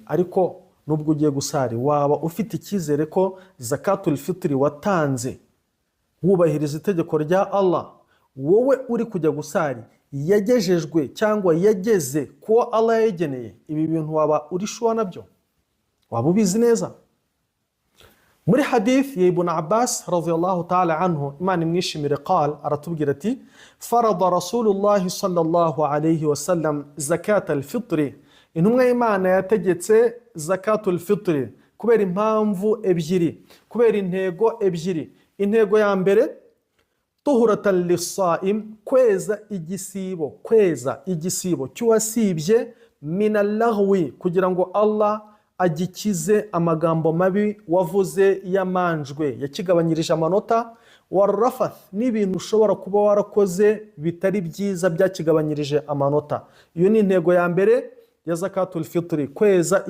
ariko nubwo ugiye gusari waba ufite icyizere ko zakatul fitri watanze wubahiriza itegeko rya Allah, wowe uri kujya gusari yagejejwe cyangwa yageze kuwo Allah yageneye, ibi bintu waba uri shuwa nabyo, waba ubizi neza. muri hadith ya Ibn Abbas radiyallahu ta'ala anhu, Imana imwishimire, qal, aratubwira ati farada Rasulullah sallallahu alayhi wa sallam zakat al-fitri, intumwa y'Imana yategetse zakatul fitri kubera impamvu ebyiri, kubera intego ebyiri. Intego ya mbere, tuhuratan lis-saim, kweza igisibo cyuwasibye minallahwi, kugira ngo Allah agikize amagambo mabi wavuze yamanjwe, yakigabanyirije amanota, warafath, n'ibintu ushobora kuba warakoze bitari byiza byakigabanyirije amanota. Iyo ni intego ya mbere ya zakatul fitri, kweza